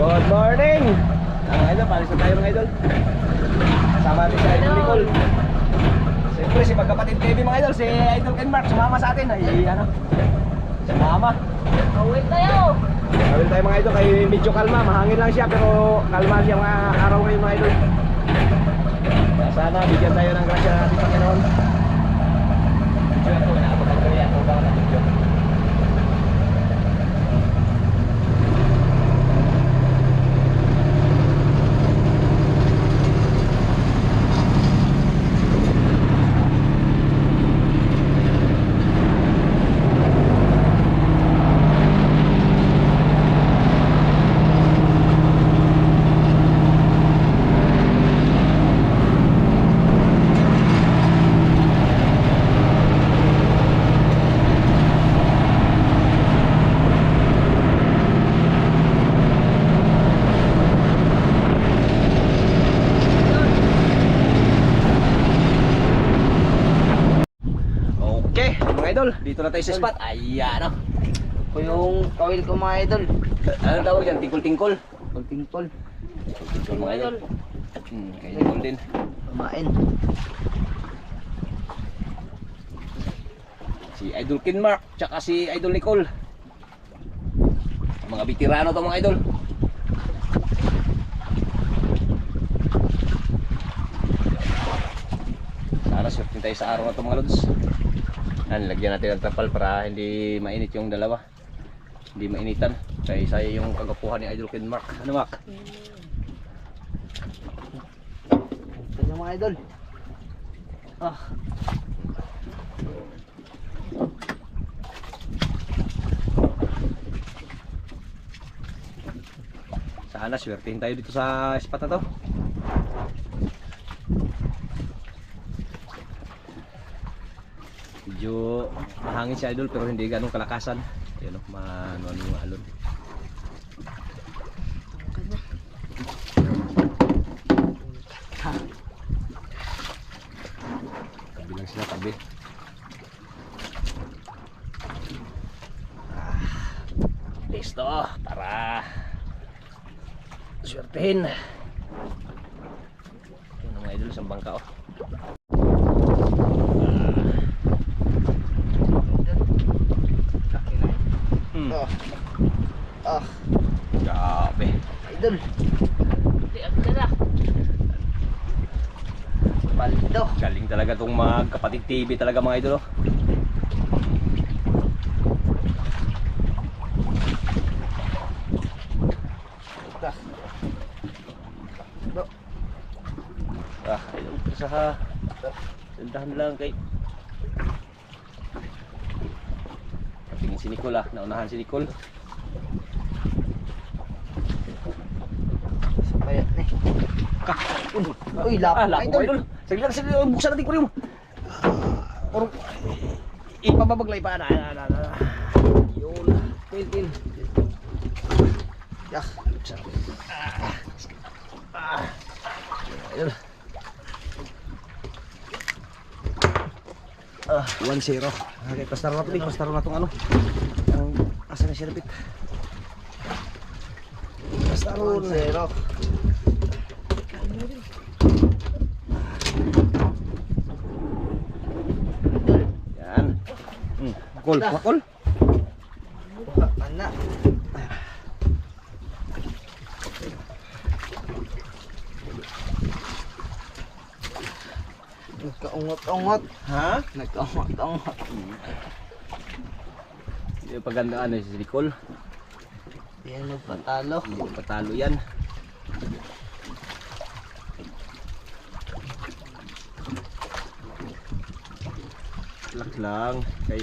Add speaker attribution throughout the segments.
Speaker 1: Good morning! Mga idol, palis na tayo mga idol. Kasama natin si Idol Nicole. Siyempre si magkapatid TV mga idol, si Idol Ken Mark sumama sa atin. Ay ano, sumama.
Speaker 2: Awit tayo!
Speaker 1: Awil tayo mga idol, kay medyo kalma. Mahangin lang siya pero kalma siya mga araw ngayon mga idol. Kaya sana bigyan tayo ng grasya natin Panginoon. Medyo ako, naabot ko yan. Kung baka na medyo. Idol, dito na tayo sa spot. Ayan o.
Speaker 2: Ito yung kawil ko mga idol.
Speaker 1: Anong tawag dyan? Tingkol-tingkol?
Speaker 2: Tingkol.
Speaker 1: Tingkol mga idol. Kaya tingkol din.
Speaker 2: Kumain.
Speaker 1: Si Idol Ken Mark, tsaka si Idol Nicole. Mga veterano to mga idol. Sana swerte tayo sa araw na to mga lods. Lagyan natin ng tapal para hindi mainit yung dalawa. Hindi mainitan. Kaya isa yung kagapuhan ni Idol Ken Mark. Ano Mark?
Speaker 2: Ito yung mga idol.
Speaker 1: Sana swertein tayo dito sa spot na to. Medyo mahangin si Idol pero hindi ganong kalakasan. Ayun o, manuan yung alon. Tabi lang sila, tabi. Listo para swertein. Ayun mga idol, isang bangka o. Grabe.
Speaker 2: Idol. Paldo.
Speaker 1: Galing talaga tong mga kapatid TV talaga mga idol. Idol sa tindahan lang kay tingin si Nicole naunahan si Nicole.
Speaker 2: Payat nih. Uy, lapok
Speaker 1: Idol. Sige, buksan natin ko rin. Or ipababaglay pa na. Yun. Pin.
Speaker 2: Yak.
Speaker 1: Idol. 1-0. Okay, pastaro na ito. Pastaro na itong ano. Asa na siya napit. Pastaro na.
Speaker 2: 1-0.
Speaker 1: Yan. Kol.
Speaker 2: Mana? Nagkaungot-ungot.
Speaker 1: Ha?
Speaker 2: Nagkaungot-ungot.
Speaker 1: Yung pagandaan si Nicole.
Speaker 2: Yan magpatalo.
Speaker 1: Hindi patalo yan. Relax lang. Kay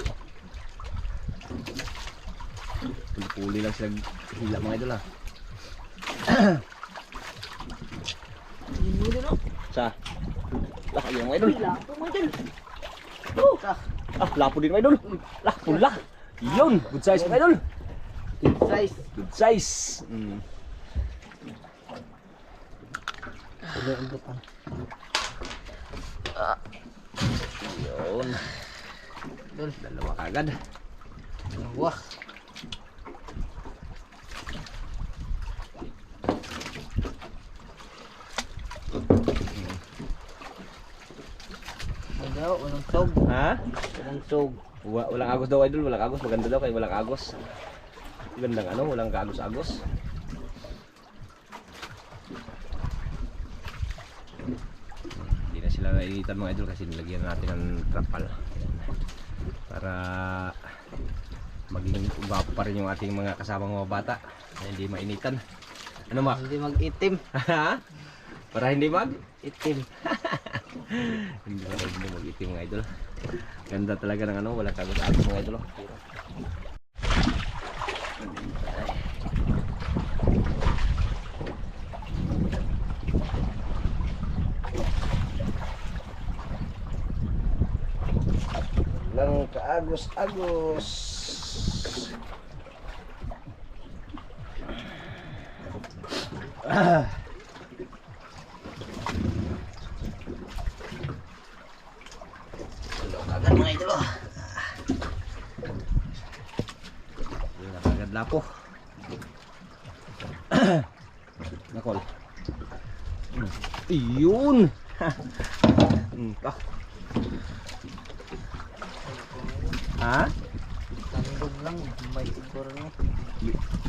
Speaker 1: puli lang sila hila mga idol ha. Sa ayun mga idol. Lapo din mga idol. Pula. Yun, good size mga idol.
Speaker 2: Good size.
Speaker 1: Good size.
Speaker 2: Ano ang butang?
Speaker 1: Yun. Dalawa kagad.
Speaker 2: Wah. walang tog.
Speaker 1: Ha?
Speaker 2: Walang tog.
Speaker 1: Walang agos daw idol, walang agos. Maganda daw kay walang agos. Gandang ano, walang kaagos-agos. Hindi na sila nainitan mga idol kasi nilagyan natin ng trapal. Ayan. Para maging ugapo pa rin yung ating mga kasamang mga bata na hindi mainitan. Ano Mak?
Speaker 2: Hindi mag-itim.
Speaker 1: Para hindi mag-itim. Hindi mag-itim mga idol. Ganda talaga ng ano, walang kaagos-agos mga idol. Lang kaagos-agos. Agad mga idol. Agad lapo. Nakol. Iyon. Ha?
Speaker 2: Tandog lang. May siguro no.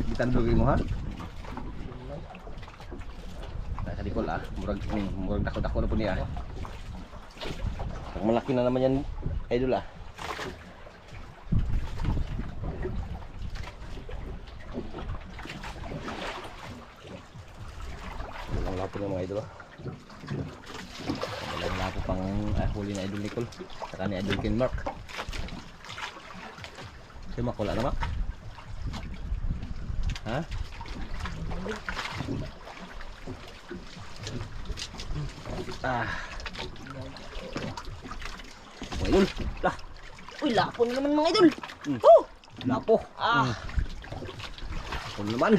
Speaker 1: Ditandogin mo ha? Sa dikol murag dako-dako na po niya. Pag malaki na naman yan, idol Walang lapo na mga idol Walang lapo pang huli na idol Nicole. Saka ni idol Kinmark. Si Mak, wala na Mak? Ha? Mga idol, lah.
Speaker 2: Uy, lapo na naman mga idol.
Speaker 1: Lapo. Lapo naman.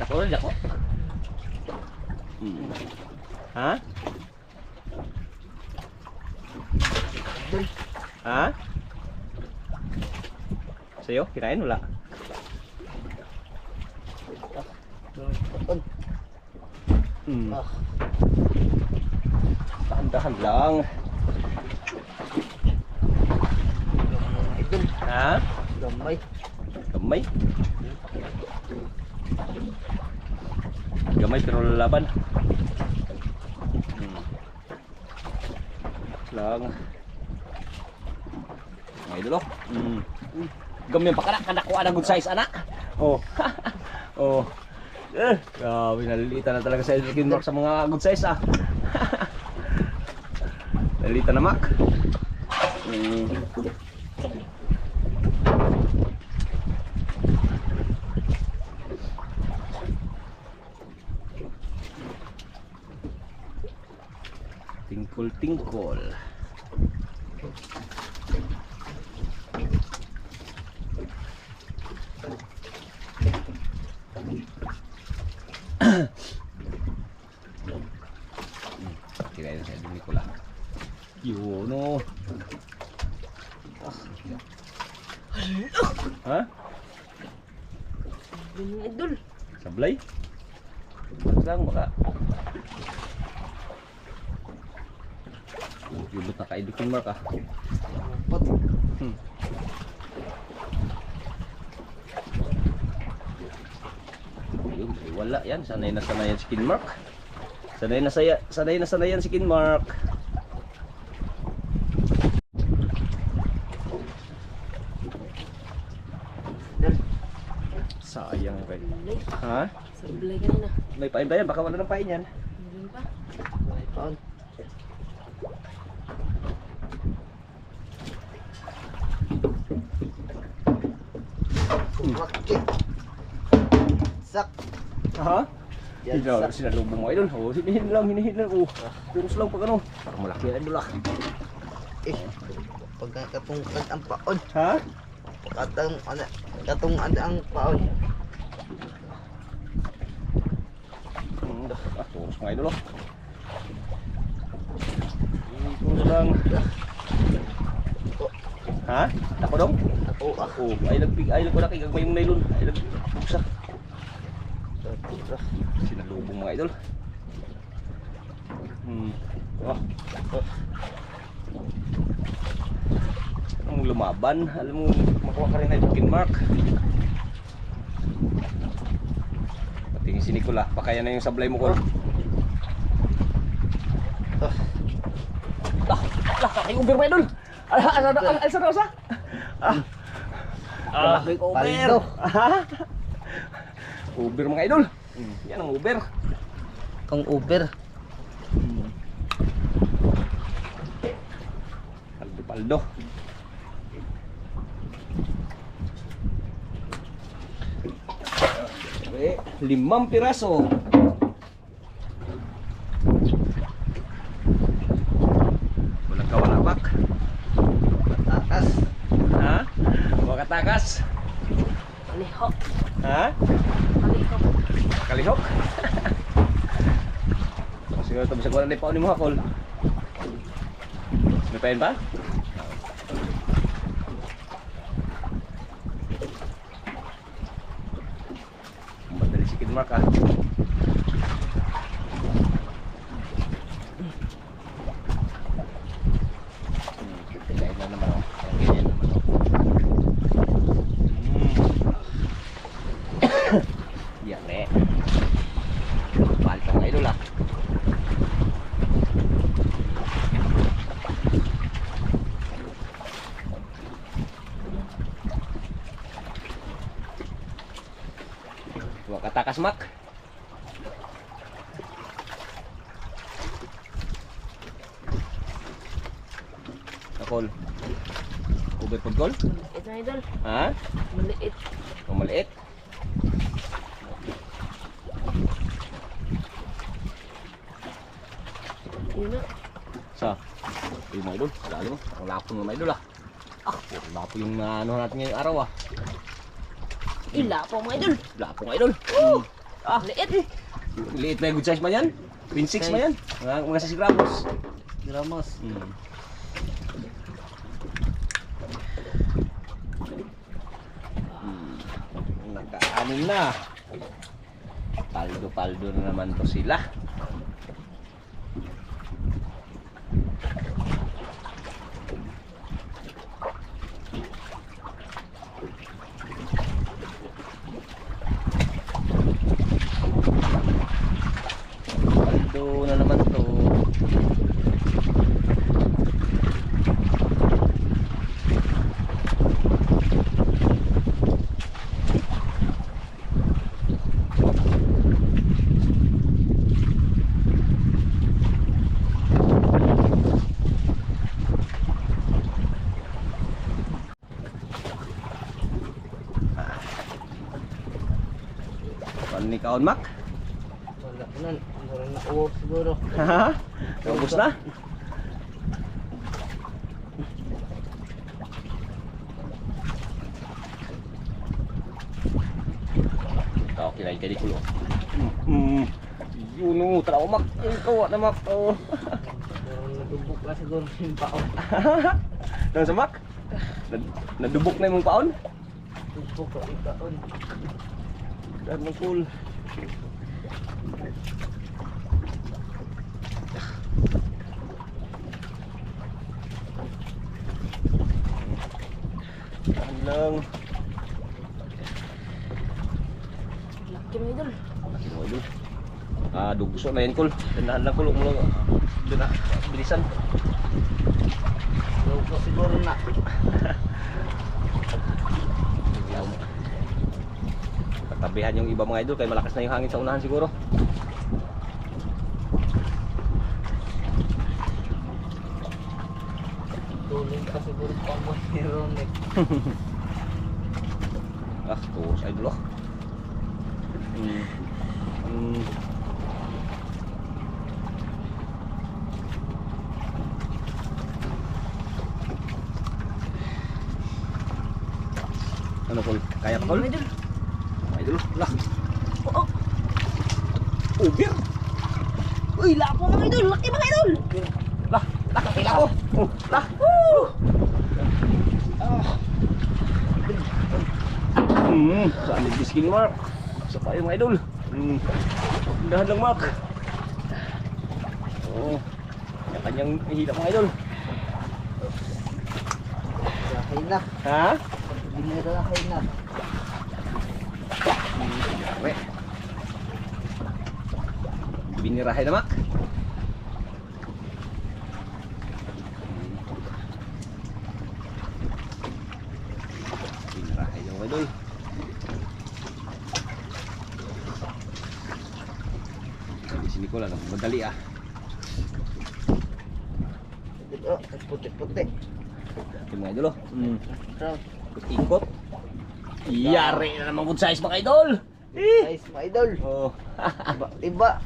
Speaker 1: Dako na, dako. Ha? Ha? Sa'yo? Kinain wala? Dahan-dahan lang.
Speaker 2: Idol.
Speaker 1: Ha?
Speaker 2: Gamay.
Speaker 1: Gamay? Gamay pero lalaban. Lang. Mga idol Gamay pa kada ko ana good size ana. Oh. Oh. Grabe, nalilita na talaga sa Kinmark sa mga good size Nalilita na Mak. Tingkol-tingkol. Kirain saya dulu Nikola. Yo no. Ha?
Speaker 2: Idol.
Speaker 1: Sablay? Lang baka. Yubot na ka Kinmark
Speaker 2: Pot.
Speaker 1: Yun, wala yan. Sanay na sanay yan si Kinmark. Sanay na sanay yan si Kinmark. Sayang kayo. Ha?
Speaker 2: Sablay ka na.
Speaker 1: May pain ba yan? Baka wala ng pain yan.
Speaker 2: Meron pa. May paon. Okay. Sak.
Speaker 1: Ha?
Speaker 2: Yan, sak.
Speaker 1: Sinalubong mo idol. Oh, hinihin lang. Oh, puros lang pag ano. Parang malaki yan idol
Speaker 2: Pagkatong ang paon.
Speaker 1: Ha?
Speaker 2: Katong ang paon.
Speaker 1: Puros mga idol Puros lang. Ha? Ako dong?
Speaker 2: Oo
Speaker 1: Ay ko na kay gagmay mong nailon. Ay nagpugsa. Sinalubong mga idol. Oh. Oh. Ang lumaban, alam mo makuha ka rin na yung mark. Patingin si Nicola, pakaya na yung sablay mo ko. Kay Uber ba idol? Alsa Rosa? Kay Uber.
Speaker 2: Paldo.
Speaker 1: Uber mga idol. Yan ang Uber.
Speaker 2: Kang Uber.
Speaker 1: Paldo. Okay, 5 piraso. Walang kawalabak.
Speaker 2: Takas.
Speaker 1: Ha? Wakatakas.
Speaker 3: Kalihok.
Speaker 1: Ha?
Speaker 3: Kalihok.
Speaker 1: Kalihok. Siguro ito bisag wala na ipaon ni mo hakol. May pain ba? Madali si Kid Mark ah. Pipiliin na naman oh. Ganyan naman oh. Yan eh. Balik ang idol ah. Katakas mak. Akol. Uber pod kol?
Speaker 3: Maliit na idol.
Speaker 1: Ha?
Speaker 3: Maliit.
Speaker 1: O maliit.
Speaker 3: Yun na.
Speaker 1: Sa. Yung mga idol. Dali mo. Ang lapo ng mga idol ah. Ang lapo yung ano natin ngayong araw ah.
Speaker 3: Ila po mga idol.
Speaker 1: Lapo mga idol.
Speaker 3: Maliit eh.
Speaker 1: Liit na yung good size man yan. Pin 6 man yan. Mga 6 gramos.
Speaker 2: Gramos.
Speaker 1: Nagkaanin na. Paldo-paldo na naman to sila. Paldo na naman to. Ano ni kaon mak?
Speaker 2: Wala ko nun. Wala na uwag siguro.
Speaker 1: Haha. Naubos na? Okay na yung kulo. Yun o, tara mak. Ikaw na mak. Oh.
Speaker 2: Nadubok na siguro yung paon.
Speaker 1: Nang sa mak? Nadubok na yung paon?
Speaker 2: Dubok ko yung paon.
Speaker 1: Dan mo cool. Lang.
Speaker 3: Laki mga idol.
Speaker 1: Mo idol. Dugso na yan kol. Tanahan lang kulong mo lang. Doon na, bilisan.
Speaker 2: Dubok ko siguro na.
Speaker 1: Pagtabihan yung iba mga idol kaya malakas na yung hangin sa unahan siguro.
Speaker 2: Tuling ka siguro pa mo ni Ronek.
Speaker 1: Tuos idol oh. Ano kol? Kaya ka kol?
Speaker 3: Mga idol.
Speaker 1: Idol lah.
Speaker 3: Oo.
Speaker 1: Uber.
Speaker 3: Uy, lapo mga idol. Laki mga idol.
Speaker 1: Lah, kapila ko. Lah. Saan yung skin mark? Sa tayo mga idol. Dahan lang mark. Oo. Yung kanyang hila mga idol.
Speaker 2: Kain na.
Speaker 1: Ha?
Speaker 2: Binira na kain na.
Speaker 1: Yari. Binirahin na mak. Binirahin yung idol. Sabi si Nicola, madali ah.
Speaker 2: Oh, puti-puti.
Speaker 1: Ito mga idol oh.
Speaker 2: Sarap.
Speaker 1: Ikot. Yari na naman good size mga idol.
Speaker 2: Guys, mga idol.
Speaker 1: Oh.
Speaker 2: Tiba.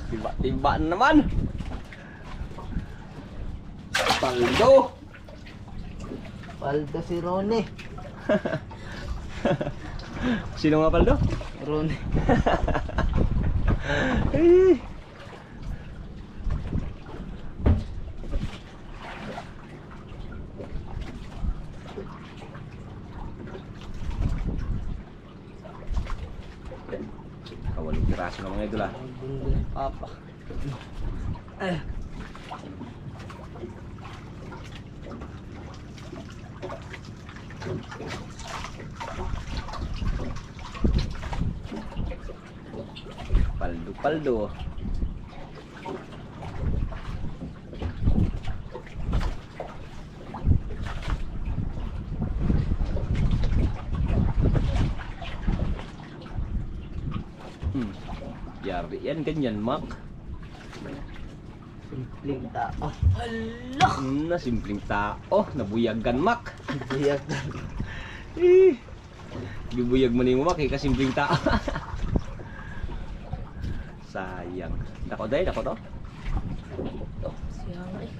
Speaker 1: Tiba-tiba na naman. Paldo.
Speaker 2: Paldo si Ronnie.
Speaker 1: Sino nga paldo?
Speaker 2: Ronnie.
Speaker 1: Eh. Kawalong piraso na mga idol ah.
Speaker 2: Ang bundol ni Papa.
Speaker 1: Paldo. Yari yan, ganyan mak.
Speaker 2: Simpleng tao.
Speaker 3: Hala!
Speaker 1: Na simpleng tao, nabuyagan mak.
Speaker 2: Buyag.
Speaker 1: Bibuyag mo ni mo mak, kasimpleng tao. Sayang. Dako day, dako to.
Speaker 3: Siya nga eh.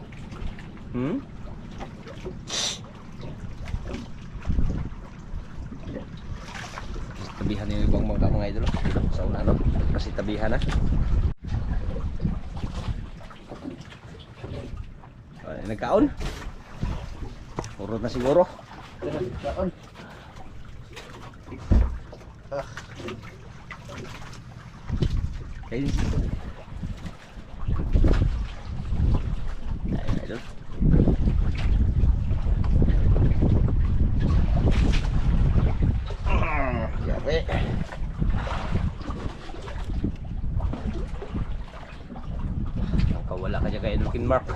Speaker 1: Tabihan yung ibang mga idol sa una no, kasi tabihan na. Ay, nagkaon. Urot na siguro.
Speaker 2: Kaon.
Speaker 1: Ayun. Ayun, idol. Yari. Nakawala ka dyan kay Looking Mark.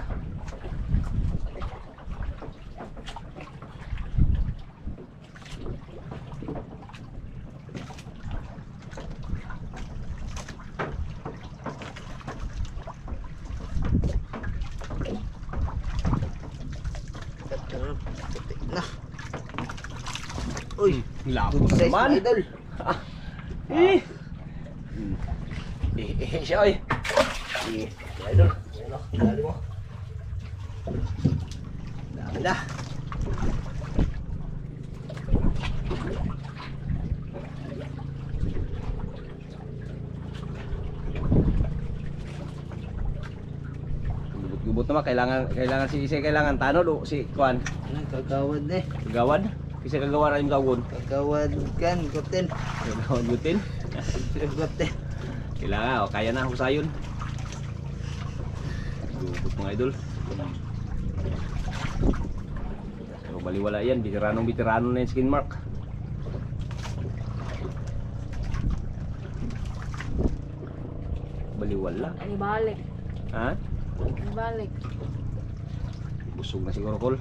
Speaker 2: Puti na. Uy,
Speaker 1: Labo
Speaker 2: good size
Speaker 1: naman.
Speaker 2: mga idol.
Speaker 1: Siya oy. Idol. Ayun o, dali mo. Dami na. Gubot naman, kailangan si Isay, kailangan tanod o si Kuan.
Speaker 2: Kagawad eh.
Speaker 1: Gawad. Kasi kagawa na yung gawon.
Speaker 2: Kagawad kan, koten.
Speaker 1: Gawon gutin.
Speaker 2: Koten.
Speaker 1: Kailangan, kaya na husayon. Gubot mga idol. So, baliwala yan, veteranong na yung skin mark. Baliwala.
Speaker 3: Ani balik.
Speaker 1: Ha?
Speaker 3: Ani balik.
Speaker 1: Busog na siguro kol.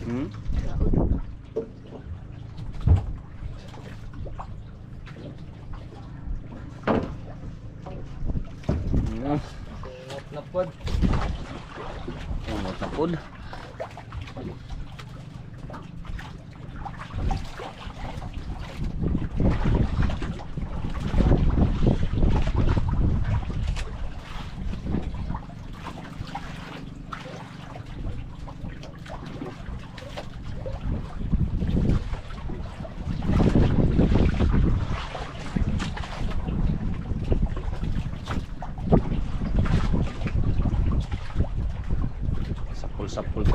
Speaker 1: Hmm?
Speaker 2: Na pod.
Speaker 1: Tapod.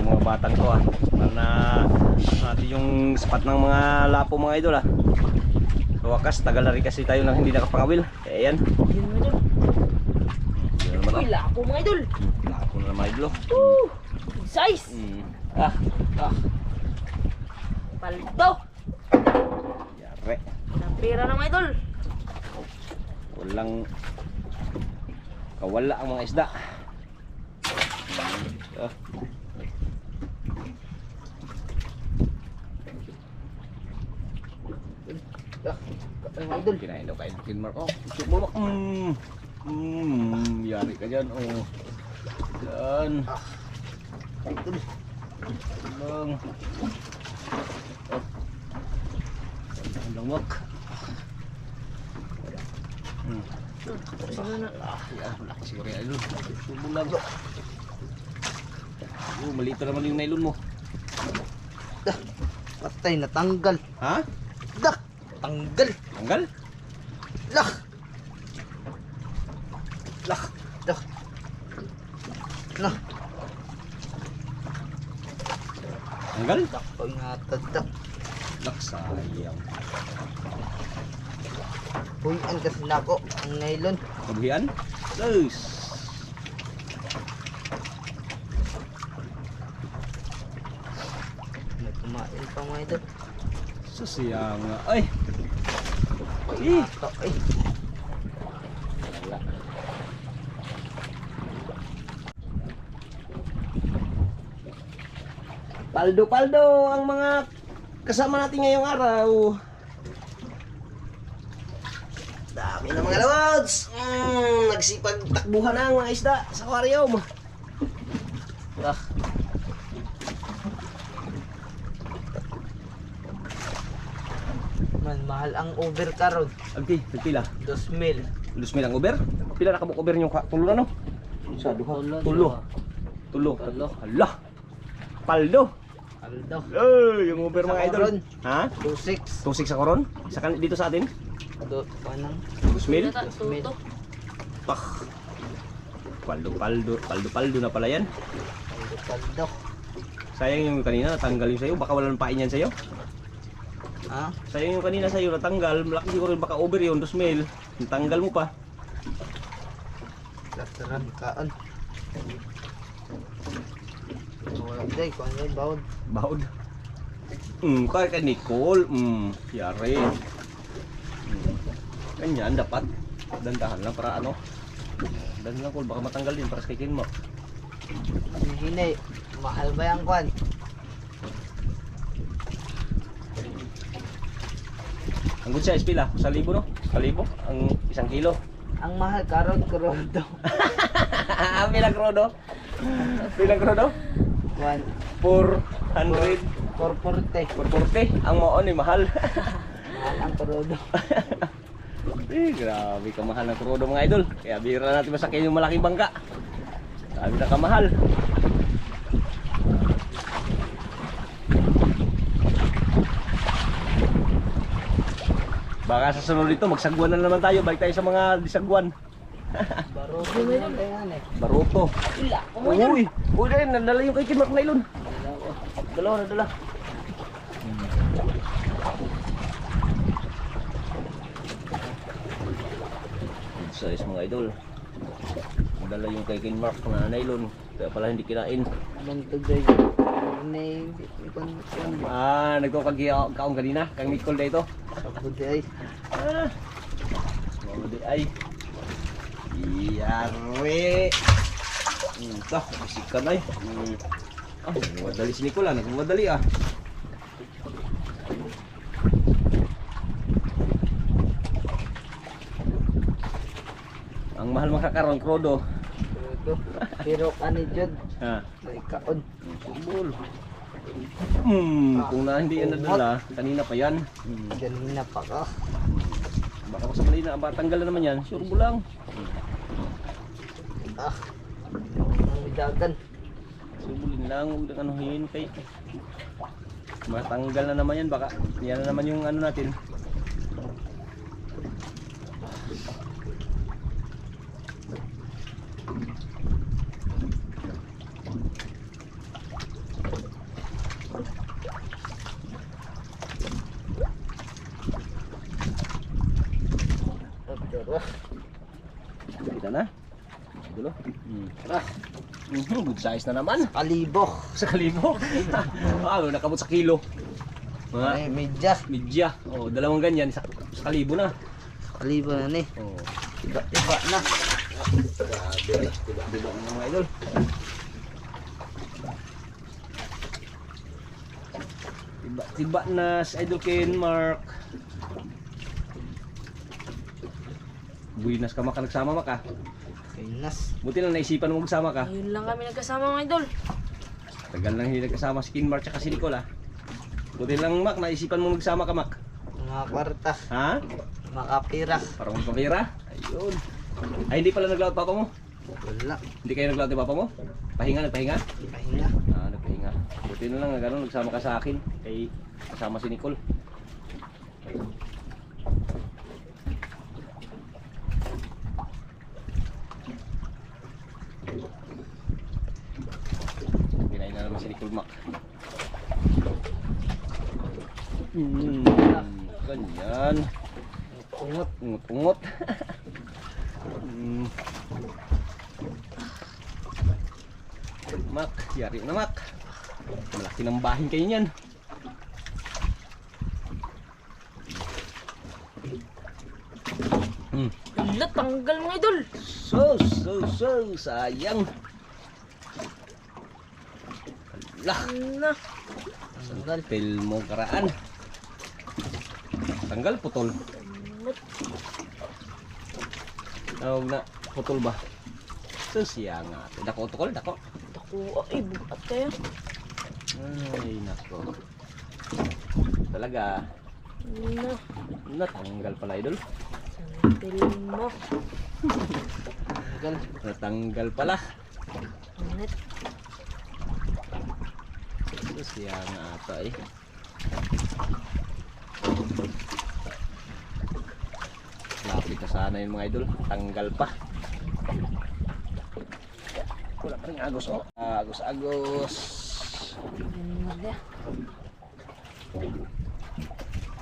Speaker 1: mga batang to para na natin yung spot ng mga lapo mga idol So, wakas, tagal na rin kasi tayo nang hindi nakapangawil. Kaya yan.
Speaker 3: Yun mo idol.
Speaker 1: Yan naman
Speaker 3: Uy, lapo mga idol.
Speaker 1: Lapo na mga idol.
Speaker 3: Woo! Big size.
Speaker 1: Ah.
Speaker 3: Paldo.
Speaker 1: Yare.
Speaker 3: Ilang pera na mga idol.
Speaker 1: Walang kawala ang mga isda. Ah.
Speaker 2: Mga idol.
Speaker 1: Kinain daw kayo ng Mark. Oh, bulmak. Yari ka dyan. Oh. Yan.
Speaker 2: Idol.
Speaker 1: Lang. Oh. Ang langwak. Yan, malaki siguro yung nylon. Subo lang. Malito naman yung nylon mo.
Speaker 2: Patay, natanggal.
Speaker 1: Ha?
Speaker 2: Dak! Tanggal!
Speaker 1: Tanggal?
Speaker 2: Lak!
Speaker 1: Lah.
Speaker 2: Dak! Nah,
Speaker 1: Tanggal?
Speaker 2: dak ko ingatan dak.
Speaker 1: Lah, sayang.
Speaker 2: Puyan kasi nako ang nylon.
Speaker 1: Kabuhian? Yes.
Speaker 2: May kumain pa mga idol.
Speaker 1: Susiyang. Ay.
Speaker 2: Ito eh.
Speaker 1: Wala. Paldo-paldo ang mga kasama natin ngayong araw. Dami na mga lods. Nagsipag takbuhan na ang mga isda sa aquarium. Ah.
Speaker 2: Man, mahal ang over karon.
Speaker 1: Agti, pila.
Speaker 2: 2,000.
Speaker 1: Lusmil ang Uber? Pila na kabuk Uber yung tulo na no? Sa duha. Tulo. Tulo. Hala. Paldo.
Speaker 2: Aldo.
Speaker 1: Yung Uber
Speaker 2: Sa
Speaker 1: mga idol.
Speaker 2: koron.
Speaker 1: Ha?
Speaker 2: 2,600.
Speaker 1: 2.6 sa koron? Sa dito sa atin?
Speaker 2: Panang.
Speaker 1: Lusmil?
Speaker 3: Ito, tuto.
Speaker 1: Pak. Paldo na pala yan.
Speaker 2: Aldo.
Speaker 1: Sayang yung kanina natanggal yung sayo. Baka walang pain yan sayo.
Speaker 2: Ha?
Speaker 1: Sayang yung kanina sayo natanggal. Malaki siguro baka over yun. 2,000. Natanggal mo pa.
Speaker 2: Lateran kaan. Wala day, kung ano yung bawod.
Speaker 1: Baod. Kaya kay Nicole. Yari. Ganyan dapat. Dandahan lang para ano. Dandahan lang Col. Baka matanggal din para sa kikin mo.
Speaker 2: Hinay, mahal ba yung kwan?
Speaker 1: Ang good size pila? 1,000 no? 1,000? Ang 1 kilo.
Speaker 2: Ang mahal karon krodo.
Speaker 1: Pila krodo? Pila krodo? 400.
Speaker 2: 440.
Speaker 1: 440. Ang moon ay mahal.
Speaker 2: Mahal ang krodo.
Speaker 1: Grabe kamahal ng krodo mga idol. Kaya bira natin masakin yung malaking bangka. Grabe na kamahal. Baka sa sunod dito magsagwan na naman tayo. Balik tayo sa mga disagwan.
Speaker 2: Baro ko na yan eh.
Speaker 1: Baruto.
Speaker 3: Ila, kumain.
Speaker 1: Uy rin, nadala yung kay Kinmark Nylon. Dalawa, nadala. Good size mga idol. Nadala yung kay Kinmark na nylon. Kaya pala hindi kinain.
Speaker 2: Bantog day. Ini kwan.
Speaker 1: Nagkakaong kanina. Kang Nicole dito.
Speaker 2: Sabod ay.
Speaker 1: Mga ay. Iyari. Ito, bisikan ay. Nagmadali si Nicole nagmadali Ang mahal makakaroon, krodo.
Speaker 2: Krodo. Pero ani jud.
Speaker 1: Ha.
Speaker 2: May kaon.
Speaker 1: Subol. Kung na hindi yan nadala, kanina pa yan.
Speaker 2: Ganina pa ka.
Speaker 1: Baka pa sa kanina, tanggal na naman yan. Sure bulang.
Speaker 2: Ang bidagan.
Speaker 1: Subulin lang, huwag na anuhin kay. Matanggal na naman yan, baka yan na naman yung ano natin. Kita na. Dulo. Tara. Good size na naman.
Speaker 2: Kalibo.
Speaker 1: Sa kalibo. Nakabot sa kilo. Mga
Speaker 2: Ay, medyas.
Speaker 1: midya. Oh, dalawang ganyan sa kalibo na.
Speaker 2: Kalibo na ni.
Speaker 1: Oh.
Speaker 2: Tiba-tiba na.
Speaker 1: Grabe. Tiba-tiba na mga idol. Tiba na si Idol Ken Mark. Buinas ka maka nagsama maka.
Speaker 2: Kainas.
Speaker 1: Buti lang naisipan mo magsama ka.
Speaker 3: Ngayon lang kami nagkasama mga idol.
Speaker 1: Tagal nang hindi nagkasama si Ken Mark at si Nicole. Buti lang Mac, naisipan mo magsama ka Mac.
Speaker 2: Mga kwarta.
Speaker 1: Ha?
Speaker 2: Makapira.
Speaker 1: Para mong pamira? Ayun. Ay hindi pala naglaot papa mo?
Speaker 2: Wala.
Speaker 1: Hindi kayo naglaot ni papa mo? Nagpahinga?
Speaker 2: Pahinga.
Speaker 1: Nagpahinga. Buti na lang na gano'n, nagsama ka sa akin. Kay kasama si Nicole. Kinain na naman si Nicole Mac. Ganyan.
Speaker 2: Ungot.
Speaker 1: Ungot. Mac, yari na Mac. Malaki ng bahin kayo niyan.
Speaker 3: Wala, tanggal mga idol.
Speaker 1: Sayang. Lah,
Speaker 3: Na.
Speaker 1: tanggal pel mo karaan. Tanggal putol. Tawag na putol ba? Sayang nga. Dako tukol, dako.
Speaker 3: Ako, ay, bukat kayo.
Speaker 1: Ay, nako. Talaga,
Speaker 3: Na.
Speaker 1: natanggal pala idol.
Speaker 3: Santil mo.
Speaker 2: Tanggal.
Speaker 1: Natanggal pala.
Speaker 3: Init.
Speaker 1: Siya nga ata eh. Lapit na sana yun mga idol. Tanggal pa. Wala pa rin agos oh. Agos.
Speaker 3: Ganun na.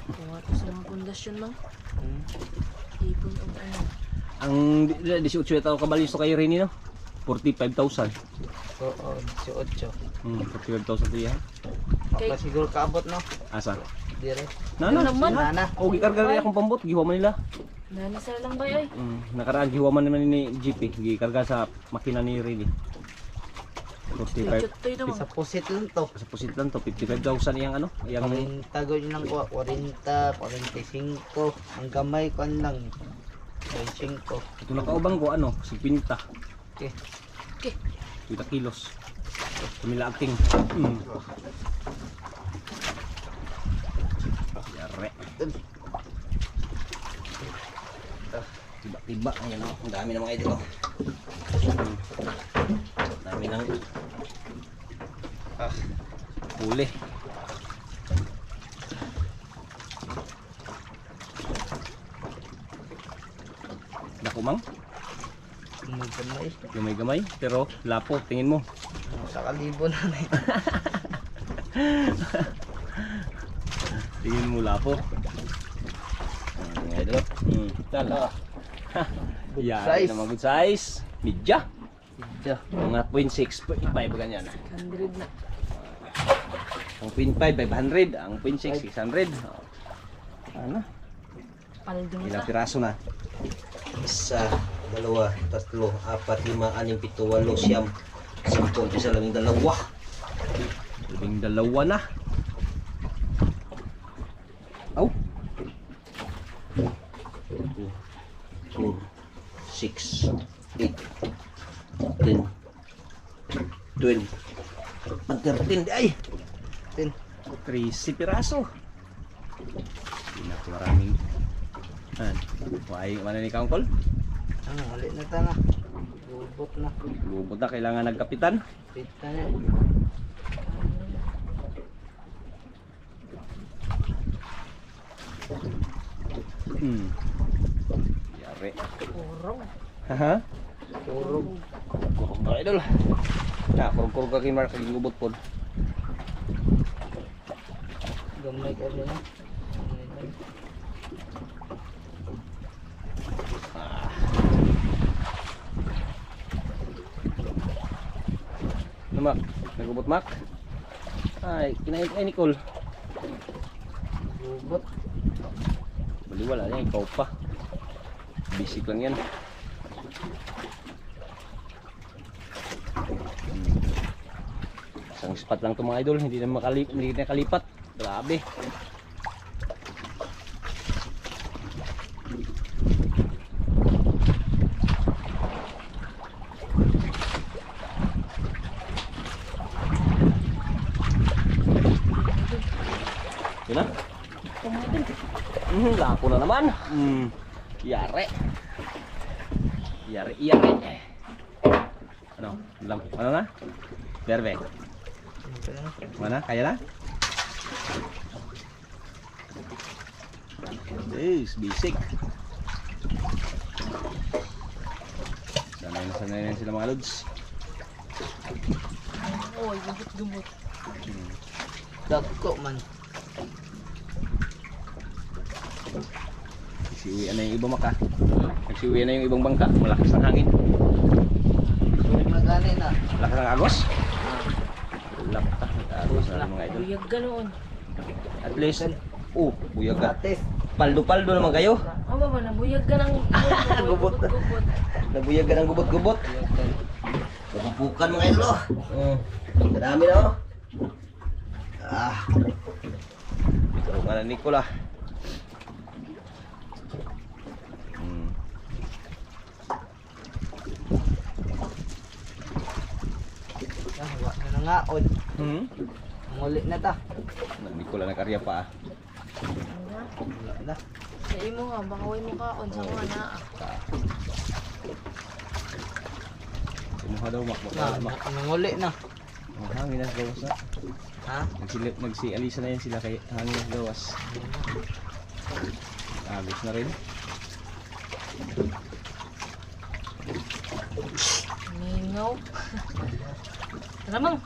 Speaker 3: Kuha ko sa mga pundasyon lang. Ipon o ano.
Speaker 1: Ang 18 tao kabalisto kay Rini no? 45,000.
Speaker 2: Oo, 18.
Speaker 1: 45,000 to yan.
Speaker 2: Baka siguro kaabot no?
Speaker 1: Asa?
Speaker 2: Dire.
Speaker 3: Ano naman?
Speaker 2: Nana.
Speaker 1: O gikarga rin akong pambot. Giwaman nila.
Speaker 3: Nanisar lang ba ay?
Speaker 1: Nakaraan giwaman naman ni GP. Gikarga sa makina ni Rini. 45.
Speaker 3: Chuttoy ito
Speaker 2: Sa
Speaker 3: mga.
Speaker 2: pusit lang to.
Speaker 1: Sa pusit lang to. 55,000 yung ano. Yung
Speaker 2: 40 gawin lang ko. 40, 45. Ang gamay ko lang. 25.
Speaker 1: ito nakaubang ko ano. 50.
Speaker 2: Okay.
Speaker 3: Okay.
Speaker 1: 50 kilos. Tumila acting. Yare. Tiba-tiba. Ayan o. Ang dami ng mga idol. Dami ng huli. Dako mang.
Speaker 2: May gamay.
Speaker 1: Gamay-gamay. Pero lapo. Tingin mo.
Speaker 2: Sa kalibo na na.
Speaker 1: Tingin mo lapo. Mga idol. Tala. Yari
Speaker 2: size.
Speaker 1: naman good size. Midya.
Speaker 2: Diyan.
Speaker 1: Mga 0.6, 0.5 ganyan.
Speaker 3: 100 na.
Speaker 1: Ang 0.5, 500. Ang 0.6, 600. Ano?
Speaker 3: Paldo na
Speaker 1: Ilang
Speaker 3: sa.
Speaker 1: piraso na?
Speaker 4: Isa, dalawa, tatlo, apat, lima, anim, pito, walo, siyam, 10, isa, 12.
Speaker 1: 12 na. Aw.
Speaker 4: 4, 6, 8, 10, 12, 13, ay!
Speaker 2: 10.
Speaker 1: 13 piraso. Pinakamaraming. Why, mana ni Kangkol?
Speaker 2: Ano, ulit na ta na. Lubot na.
Speaker 1: Lubot na, kailangan nagkapitan.
Speaker 2: Pita niya.
Speaker 1: Yari.
Speaker 3: Kurong.
Speaker 1: Haha.
Speaker 2: Kurog.
Speaker 1: Kurong na idol. Kurong-kurong ka kinmar kaging lubot po.
Speaker 2: Gamay ka rin na.
Speaker 1: Mac? Nagubot Mac? Ay, kinain kay Nicole.
Speaker 2: Gubot.
Speaker 1: Baliwala yan, ikaw pa. Basic lang yan. Isang spot lang itong mga idol, hindi na nakalipat. Grabe. Yun na. Lapo na naman. Yare. Yare. Ano? Ano na? Perfect. Mana? Kaya na? This basic. Sanay na sila mga lods.
Speaker 3: Oy, gumot.
Speaker 2: Dagko man.
Speaker 1: Nagsiuwian na yung ibang maka. Nagsiuwian na yung ibang bangka. Malakas ang hangin.
Speaker 2: Sulit magani na.
Speaker 1: Malakas ang agos. Lakas ang agos na mga idol.
Speaker 3: Buyag ganoon.
Speaker 1: At least, buyag ka.
Speaker 2: Atis.
Speaker 1: Paldo-paldo naman kayo.
Speaker 3: Aba ba, nabuyag ka ng
Speaker 1: Gubot. Nabuyag ka ng gubot-gubot. Napupukan mga idol. Kadami na oh. Ito nga na Nicola.
Speaker 2: Wa na nangaon. Ngulit na ta.
Speaker 1: Nicola nag-arya pa.
Speaker 2: Wala na.
Speaker 3: Sa imo nga, baka way mo kaon sa mga naa.
Speaker 1: Kumuha daw mak.
Speaker 2: Nanguli na.
Speaker 1: Hangin na gawas na.
Speaker 2: Ha?
Speaker 1: Nagsialisa na yan sila kay hangin na gawas. Agos na rin.
Speaker 3: Ningaw. Ramang,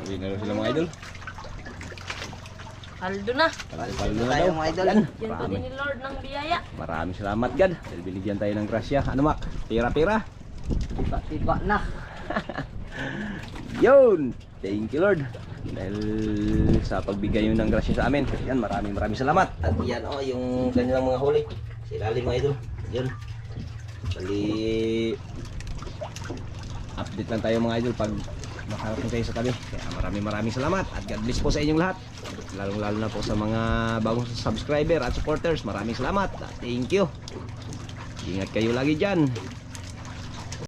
Speaker 1: Uwi na rin sila mga idol.
Speaker 3: haldo na.
Speaker 1: Paldo na
Speaker 2: Tayo
Speaker 1: daw.
Speaker 2: mga idol.
Speaker 3: Yan pa din ni Lord ng biyaya.
Speaker 1: Maraming salamat God. Dahil binigyan tayo ng grasya. Ano mak? Pira-pira.
Speaker 2: Tiba-tiba na.
Speaker 1: Yun! Thank you Lord. Dahil sa pagbigay nyo ng grasya sa amin. Yan, maraming salamat. At yan yung kanilang mga huli. Sa ilalim mga idol. Yun. Bali, update lang tayo mga idol pag makarating kayo sa tabi. Kaya maraming salamat. At God bless po sa inyong lahat. Lalong-lalo na po sa mga bagong subscriber at supporters. Maraming salamat. At thank you. Ingat kayo lagi dyan.